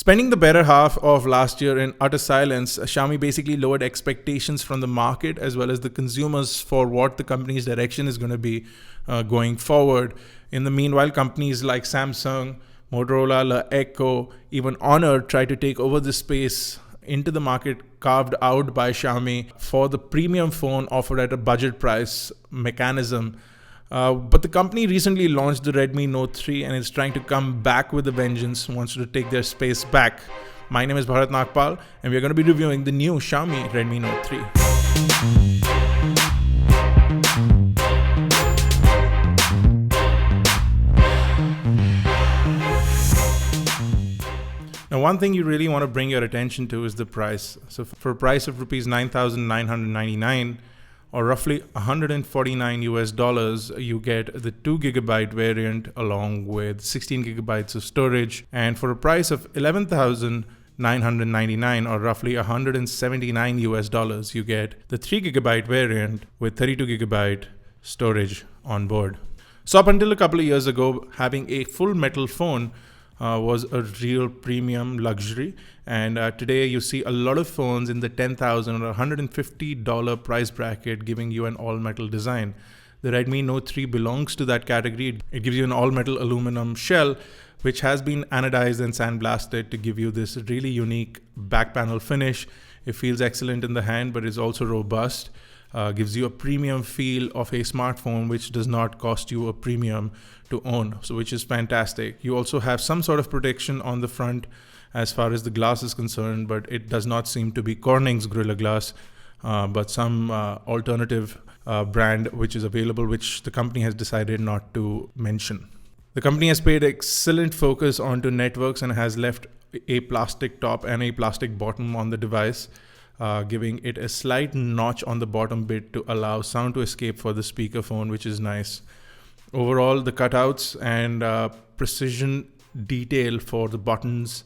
Spending the better half of last year in utter silence, Xiaomi basically lowered expectations from the market as well as the consumers for what the company's direction is going to be going forward. In the meanwhile, companies like Samsung, Motorola, Echo, even Honor try to take over the space into the market carved out by Xiaomi for the premium phone offered at a budget price mechanism. But the company recently launched the Redmi Note 3 and is trying to come back with a vengeance, wants to take their space back. My name is Bharat Nagpal and we're going to be reviewing the new Xiaomi Redmi Note 3. Now, one thing you really want to bring your attention to is the price. So for a price of rupees 9,999 or roughly $149 US, you get the 2 gigabyte variant along with 16 gigabytes of storage. And for a price of 11,999 or roughly $179 US, you get the 3 gigabyte variant with 32 gigabyte storage on board. So up until a couple of years ago, having a full metal phone was a real premium luxury, and today you see a lot of phones in the $10,000 or $150 price bracket giving you an all-metal design. The Redmi Note 3 belongs to that category. It gives you an all-metal aluminum shell which has been anodized and sandblasted to give you this really unique back panel finish. It feels excellent in the hand, but is also robust. Gives you a premium feel of a smartphone which does not cost you a premium to own, so which is fantastic. You also have some sort of protection on the front as far as the glass is concerned, but it does not seem to be Corning's Gorilla Glass, but some alternative brand which is available, which the company has decided not to mention. The company has paid excellent focus onto networks and has left a plastic top and a plastic bottom on the device, giving it a slight notch on the bottom bit to allow sound to escape for the speakerphone, which is nice. Overall, the cutouts and precision detail for the buttons,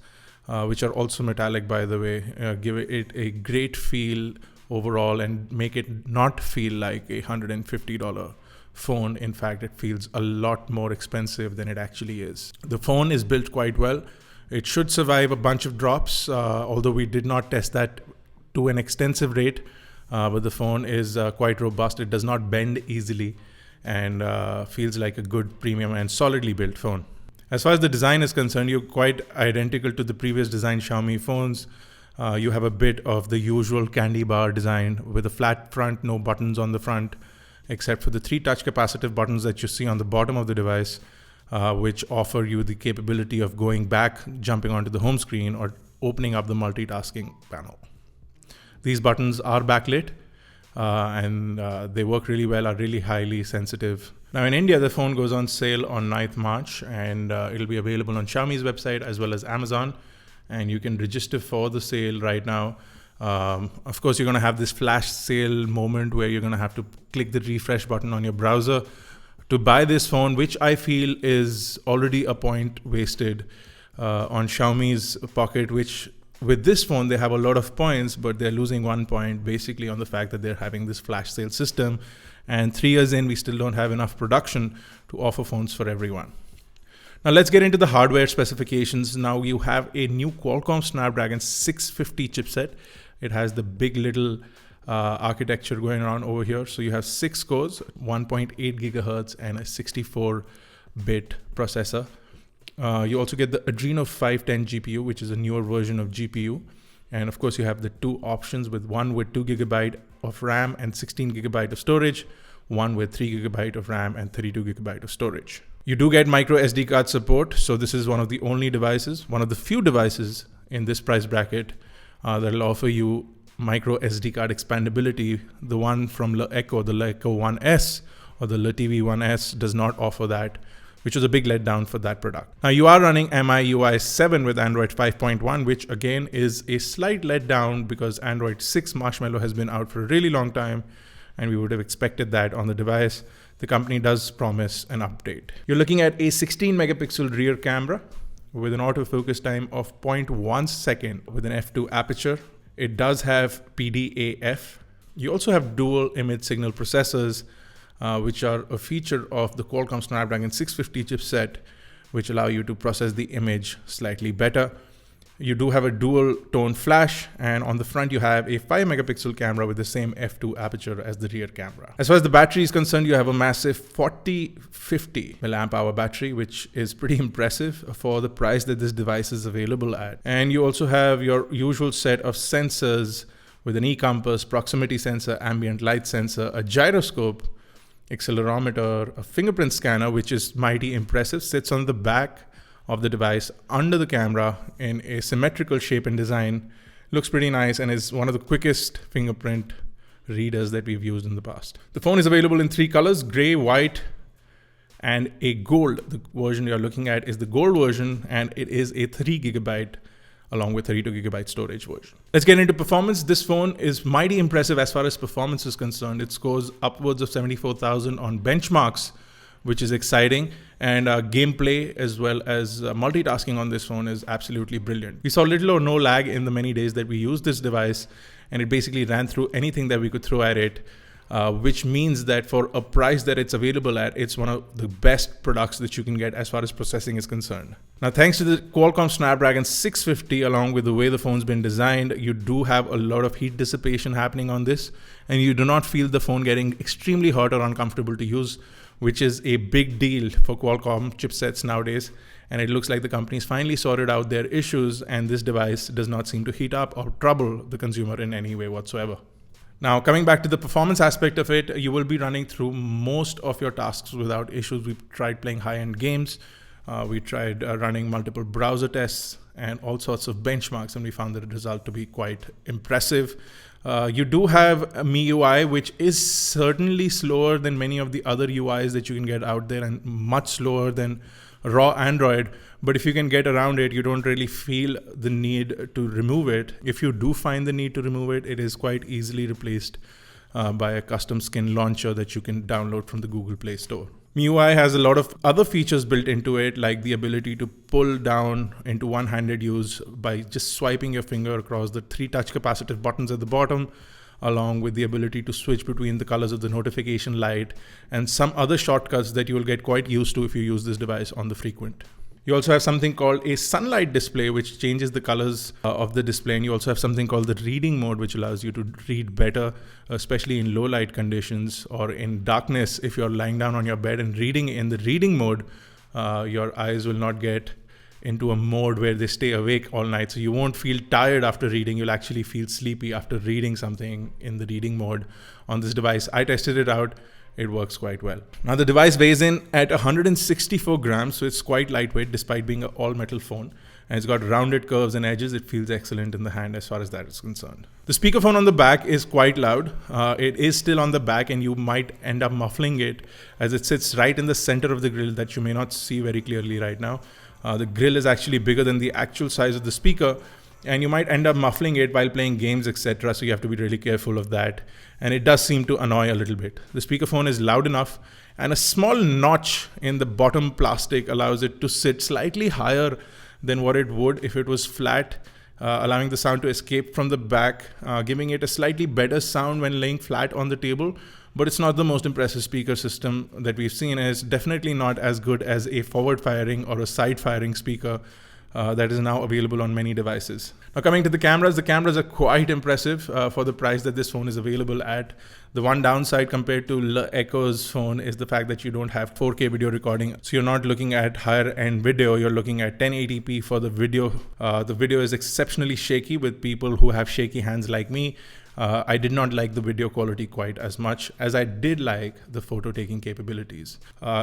which are also metallic by the way, give it a great feel overall and make it not feel like a $150 phone. In fact, it feels a lot more expensive than it actually is. The phone is built quite well. It should survive a bunch of drops, although we did not test that to an extensive rate, but the phone is quite robust. It does not bend easily and feels like a good premium and solidly built phone. As far as the design is concerned, you're quite identical to the previous design Xiaomi phones. You have a bit of the usual candy bar design with a flat front, no buttons on the front, except for the 3 touch capacitive buttons that you see on the bottom of the device, which offer you the capability of going back, jumping onto the home screen, or opening up the multitasking panel. These buttons are backlit and they work really well, are really highly sensitive. Now in India, the phone goes on sale on 9th March and it'll be available on Xiaomi's website as well as Amazon, and you can register for the sale right now. Of course, you're going to have this flash sale moment where you're going to have to click the refresh button on your browser to buy this phone, which I feel is already a point wasted on Xiaomi's pocket, which with this phone, they have a lot of points, but they're losing 1 point basically on the fact that they're having this flash sale system. And 3 years in, we still don't have enough production to offer phones for everyone. Now let's get into the hardware specifications. Now you have a new Qualcomm Snapdragon 650 chipset. It has the big little architecture going around over here. So you have 6 cores, 1.8 gigahertz and a 64-bit processor. You also get the Adreno 510 GPU, which is a newer version of GPU. And of course, you have the 2 options, with one with 2 gigabyte of RAM and 16 gigabyte of storage, one with 3 gigabyte of RAM and 32 gigabyte of storage. You do get micro SD card support. So this is one of the only devices, one of the few devices in this price bracket that will offer you micro SD card expandability. The one from the Echo 1S or the TV 1S does not offer that, which was a big letdown for that product. Now you are running MIUI 7 with Android 5.1, which again is a slight letdown because Android 6 Marshmallow has been out for a really long time and we would have expected that on the device. The company does promise an update. You're looking at a 16 megapixel rear camera with an autofocus time of 0.1 second with an f2 aperture. It does have PDAF. You also have dual image signal processors, which are a feature of the Qualcomm Snapdragon 650 chipset, which allow you to process the image slightly better. You do have a dual tone flash, and on the front you have a 5 megapixel camera with the same f2 aperture as the rear camera. As far as the battery is concerned, you have a massive 4050 milliamp hour battery, which is pretty impressive for the price that this device is available at. And you also have your usual set of sensors with an e-compass, proximity sensor, ambient light sensor, a gyroscope, accelerometer, a fingerprint scanner, which is mighty impressive, sits on the back of the device under the camera in a symmetrical shape and design. Looks pretty nice and is one of the quickest fingerprint readers that we've used in the past. The phone is available in 3 colors, gray, white, and a gold. The version you're looking at is the gold version, and it is a 3 gigabyte along with 32 gigabyte storage version. Let's get into performance. This phone is mighty impressive as far as performance is concerned. It scores upwards of 74,000 on benchmarks, which is exciting. And gameplay as well as multitasking on this phone is absolutely brilliant. We saw little or no lag in the many days that we used this device, and it basically ran through anything that we could throw at it, which means that for a price that it's available at, it's one of the best products that you can get as far as processing is concerned. Now, thanks to the Qualcomm Snapdragon 650, along with the way the phone's been designed, you do have a lot of heat dissipation happening on this, and you do not feel the phone getting extremely hot or uncomfortable to use, which is a big deal for Qualcomm chipsets nowadays. And it looks like the company's finally sorted out their issues, and this device does not seem to heat up or trouble the consumer in any way whatsoever. Now, coming back to the performance aspect of it, you will be running through most of your tasks without issues. We tried playing high-end games. We tried running multiple browser tests and all sorts of benchmarks, and we found the result to be quite impressive. You do have a MIUI, which is certainly slower than many of the other UIs that you can get out there, and much slower than raw Android. But if you can get around it, you don't really feel the need to remove it. If you do find the need to remove it, it is quite easily replaced by a custom skin launcher that you can download from the Google Play Store. MIUI has a lot of other features built into it, like the ability to pull down into one-handed use by just swiping your finger across the 3 touch capacitive buttons at the bottom, along with the ability to switch between the colors of the notification light and some other shortcuts that you will get quite used to if you use this device on the frequent. You also have something called a sunlight display, which changes the colors of the display. And you also have something called the reading mode, which allows you to read better, especially in low light conditions or in darkness. If you're lying down on your bed and reading in the reading mode, your eyes will not get into a mode where they stay awake all night. So you won't feel tired after reading. You'll actually feel sleepy after reading something in the reading mode on this device. I tested it out. It works quite well. Now, the device weighs in at 164 grams, so it's quite lightweight despite being an all-metal phone. And it's got rounded curves and edges. It feels excellent in the hand as far as that is concerned. The speakerphone on the back is quite loud. It is still on the back, and you might end up muffling it as it sits right in the center of the grill that you may not see very clearly right now. The grill is actually bigger than the actual size of the speaker, and you might end up muffling it while playing games, etc. So you have to be really careful of that. And it does seem to annoy a little bit. The speakerphone is loud enough, and a small notch in the bottom plastic allows it to sit slightly higher than what it would if it was flat, allowing the sound to escape from the back, giving it a slightly better sound when laying flat on the table. But it's not the most impressive speaker system that we've seen, and it's definitely not as good as a forward-firing or a side-firing speaker that is now available on many devices. Now, coming to the cameras are quite impressive for the price that this phone is available at. The one downside compared to Le Echo's phone is the fact that you don't have 4K video recording. So you're not looking at higher end video, you're looking at 1080p for the video. The video is exceptionally shaky with people who have shaky hands like me. I did not like the video quality quite as much as I did like the photo taking capabilities.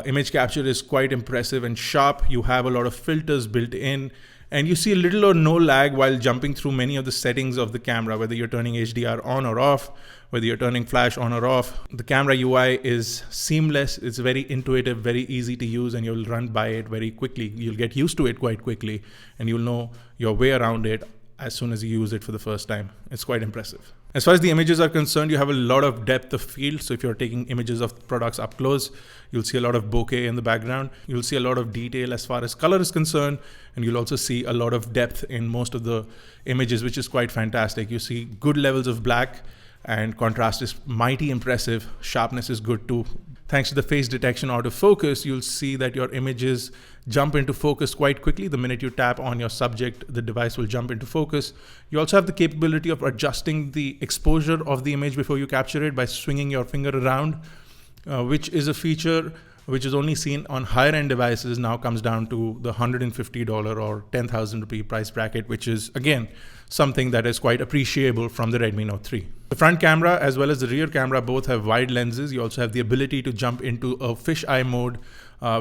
Image capture is quite impressive and sharp. You have a lot of filters built in, and you see little or no lag while jumping through many of the settings of the camera, whether you're turning HDR on or off, whether you're turning flash on or off. The camera UI is seamless. It's very intuitive, very easy to use, and you'll run by it very quickly. You'll get used to it quite quickly, and you'll know your way around it as soon as you use it for the first time. It's quite impressive. As far as the images are concerned, you have a lot of depth of field. So if you're taking images of products up close, you'll see a lot of bokeh in the background. You'll see a lot of detail as far as color is concerned. And you'll also see a lot of depth in most of the images, which is quite fantastic. You see good levels of black, and contrast is mighty impressive. Sharpness is good too. Thanks to the face detection autofocus, you'll see that your images jump into focus quite quickly. The minute you tap on your subject, the device will jump into focus. You also have the capability of adjusting the exposure of the image before you capture it by swinging your finger around, which is a feature which is only seen on higher end devices, now comes down to the $150 or 10,000 rupee price bracket, which is again something that is quite appreciable from the Redmi Note 3. The front camera as well as the rear camera both have wide lenses. You also have the ability to jump into a fisheye mode.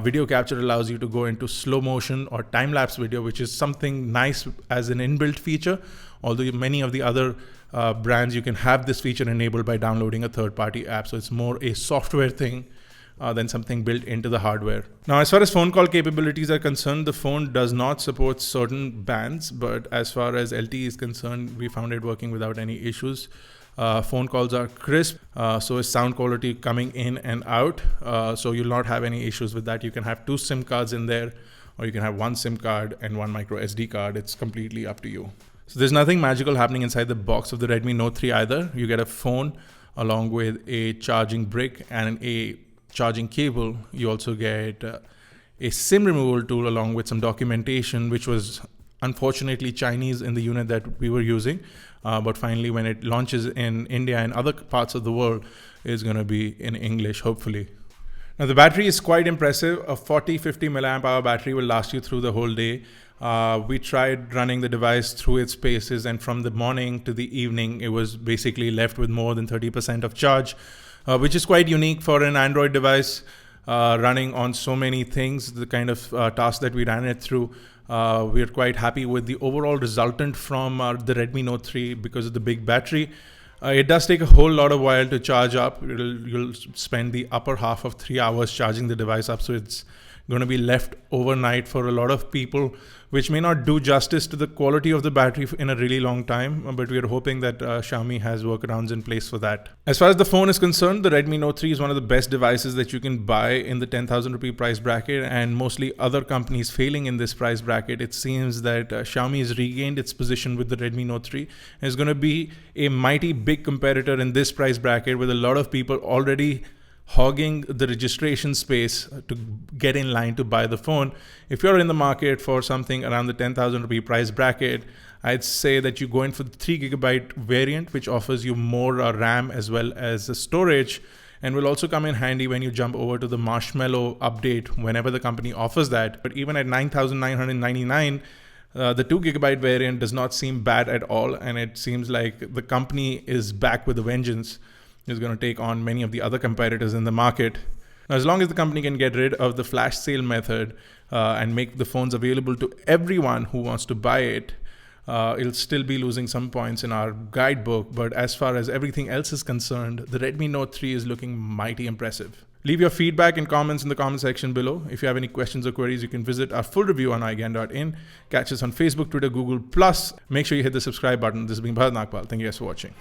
Video capture allows you to go into slow motion or time-lapse video, which is something nice as an inbuilt feature. Although many of the other brands, you can have this feature enabled by downloading a third-party app. So it's more a software thing than something built into the hardware. Now, as far as phone call capabilities are concerned, the phone does not support certain bands, but as far as LTE is concerned, we found it working without any issues. Phone calls are crisp, so is sound quality coming in and out, so you'll not have any issues with that. You can have 2 SIM cards in there, or you can have 1 SIM card and 1 micro SD card. It's completely up to you. So there's nothing magical happening inside the box of the Redmi Note 3 either. You get a phone along with a charging brick and a charging cable. You also get a SIM removal tool along with some documentation, which was unfortunately Chinese in the unit that we were using. But finally, when it launches in India and other parts of the world, it's going to be in English, hopefully. Now, the battery is quite impressive. A 40-50 milliamp hour battery will last you through the whole day. We tried running the device through its paces, and from the morning to the evening, it was basically left with more than 30% of charge, which is quite unique for an Android device running on so many things. The kind of task that we ran it through, we are quite happy with the overall resultant from the Redmi Note 3 because of the big battery. It does take a whole lot of while to charge up. You'll spend the upper half of 3 hours charging the device up, so it's going to be left overnight for a lot of people, which may not do justice to the quality of the battery in a really long time, but we are hoping that Xiaomi has workarounds in place for that. As far as the phone is concerned, the Redmi Note 3 is one of the best devices that you can buy in the 10,000 rupee price bracket, and mostly other companies failing in this price bracket. It seems that Xiaomi has regained its position with the Redmi Note 3 and is going to be a mighty big competitor in this price bracket, with a lot of people already hogging the registration space to get in line to buy the phone. If you're in the market for something around the 10,000 rupee price bracket, I'd say that you go in for the 3GB variant, which offers you more RAM as well as the storage, and will also come in handy when you jump over to the Marshmallow update whenever the company offers that. But even at 9,999, the 2GB variant does not seem bad at all, and it seems like the company is back with a vengeance. Is going to take on many of the other competitors in the market. Now, as long as the company can get rid of the flash sale method and make the phones available to everyone who wants to buy it, it'll still be losing some points in our guidebook. But as far as everything else is concerned, the Redmi Note 3 is looking mighty impressive. Leave your feedback and comments in the comment section below. If you have any questions or queries, you can visit our full review on iGyan.in. Catch us on Facebook, Twitter, Google+. Make sure you hit the subscribe button. This has been Bharat Nagpal. Thank you guys for watching.